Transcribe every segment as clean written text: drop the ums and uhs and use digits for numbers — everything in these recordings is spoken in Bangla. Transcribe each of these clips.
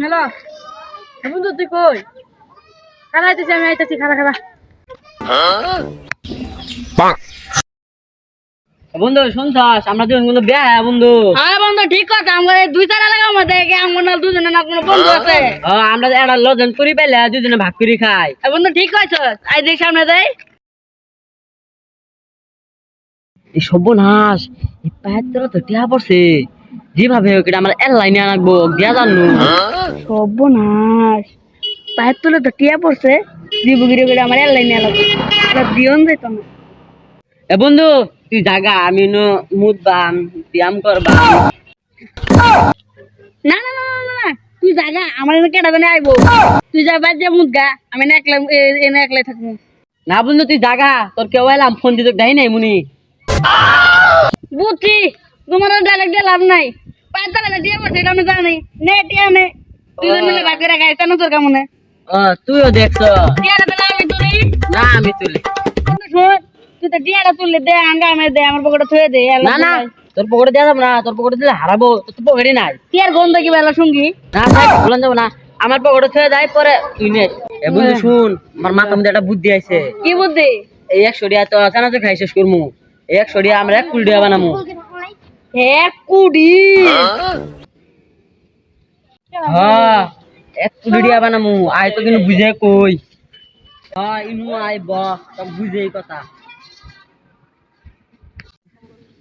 হ্যালো বন্ধু তুই কই খালা আইতেছি আমি আইতেছি খালা খালা বন্ধু শুনছাস আমরা দুজন কিন্তু বিয়া হ্যাঁ বন্ধু। হ্যাঁ বন্ধু ঠিক কথা আমরা দুই চার এলাকার মধ্যে আমার না দুজনে না কোনো বন্ধু আছে আমরা একটা লজন করি পাইলে দুজনে ভাগ করে খাই। বন্ধু ঠিক কইছ আই দেখ সামনে যাই এই সর্বনাশ এই পায়ের তলা তো টিয়া পড়ছে যেভাবে হোক এটা আমার এর লাইনে আনবো দিয়া জানু। সর্বনাশ পায়ের তলে তো টিয়া পড়ছে জীবগিরি করে আমার এলাইনে এলাকা এটা দিয়ন যাইতো না এ বন্ধু তুই জাগা আমি মুদবাম ব্যায়াম করবা। না না না না না তুই জাগা আমার এনে কেটা জানে আইবো তুই যা বাদ যা মুদগা আমি না একলা এনে একলাই থাকবো না বন্ধু তুই জাগা তোর কেউ এলাম ফোন দিতে দেয় নাই মুনি বুঝছি তোমার ডাইরেক্ট দিয়ে লাভ নাই পায়ের তলে টিয়া পড়ছে এটা আমি জানি নে টিয়া নে তুই মিলে ভাগ করে খাই কেন তোর কেমনে তুইও দেখছ টিয়াটা তাহলে আমি তুলি না আমি তুলি শোন তুই তো টিয়াটা তুললে দে আঙ্গা আমি দে আমার পকেটে থুয়ে দে না না তোর পকেটে দেওয়া যাবো না তোর পকেটে দিলে হারাবো তোর তো পকেটে নাই টিয়ার গন্ধ কি বেলা সঙ্গী না থাক বললাম যাবো না আমার পকেটে ছুঁয়ে যায় পরে তুই নে। এ বন্ধু শুন আমার মাথার মধ্যে একটা বুদ্ধি আছে কি বুদ্ধি এই 100 টাকা তো জানা তো খাই শেষ করমু এই 100 টাকা আমরা 1 কুড়ি টাকা বানামু। 1 কোটি হ্যাঁ 1 কুড়ি টাকা বানামু আয় তো কিন্তু বুঝে কই হ্যাঁ ইনু আই ব সব বুঝে এই কথা।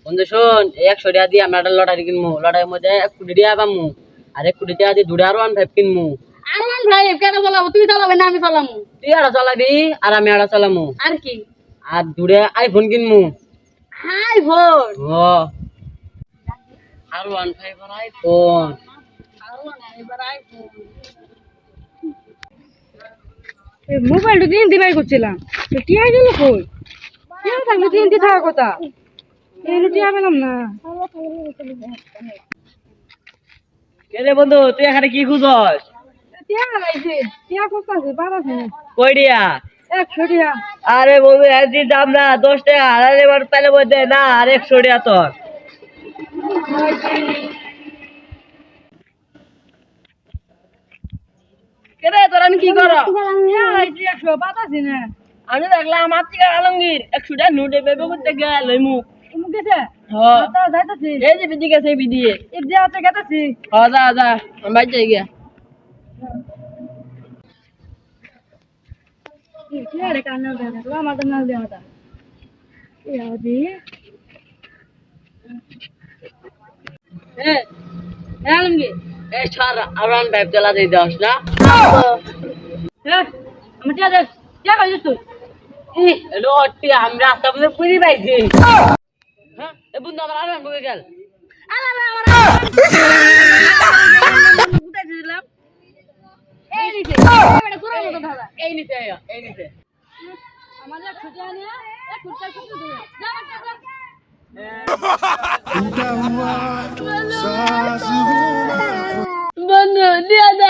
বন্ধু শোন এই 100 টাকা দিয়ে আমরা একটা লটারি কিনমু লটারির মধ্যে 1 কোটি টাকা পামু আর 1 কোটি টাকা দিয়ে দুটো আর 1.5 কিনমু। আরমান ভাই কেন চালাবো তুই চালাবে না আমি চালামু তুই আড়া চালাবি আর আমি আড়া চালামু আর কি আর দুটো আইফোন কিনমু। হাই ভোর ও আর 1.5 আর আইফোন মোবাইলটা দিন দিবাই করছিলাম তো টিয়া গেল কই টিয়া থাকলে দিন দি থাকার কথা এই টিয়া পেলাম না কে রে বন্ধু তুই এখানে কি খুঁজছ? টিয়া লাইছে টিয়া কোথাছে পারাছে না কই দিয়া 100 টিয়া আরে বন্ধু একদিন দাম না 10 টাকা আর এবার পেলে বলতে না আর 100 টাকা তোর কে রে তোরা কি কর টিয়া লাইছে 100 পাতাছি না আমি দেখলাম আমার থেকে আলমগীর 100 টাকা নোটে বেবে করতে গেল লইমু মুখ গেছে হ্যাঁ তা যাইতাছি এই যে বিদি গেছে বিদিয়ে এই যে আছে গেতাছি হ্যাঁ যা যা আমি বাইরে যাই গিয়া টিয়া রে কান্না দেয়া আমার তো নাল দেয়া তা ইয়া দি আলমগীর এই ছাড় আরান বাইক চালা দেই দাস না আমি টিয়া দে টিয়া কইছিস তুই হ্যালো অটি আমরা রাস্তা মধ্যে পুরি পাইছি হ্যাঁ এ বন্ধু আমার আরান বকে গেল আলাদা আমার কোথায় ছিলাম এই নিচে এটা পুরো মতো দাদা এই নিতে এই নিতে আমাদের ছুটি আনিয়া এক ফুটটা শুধু দূরে যা বাচ্চা যা বন্ধু দিয়া দা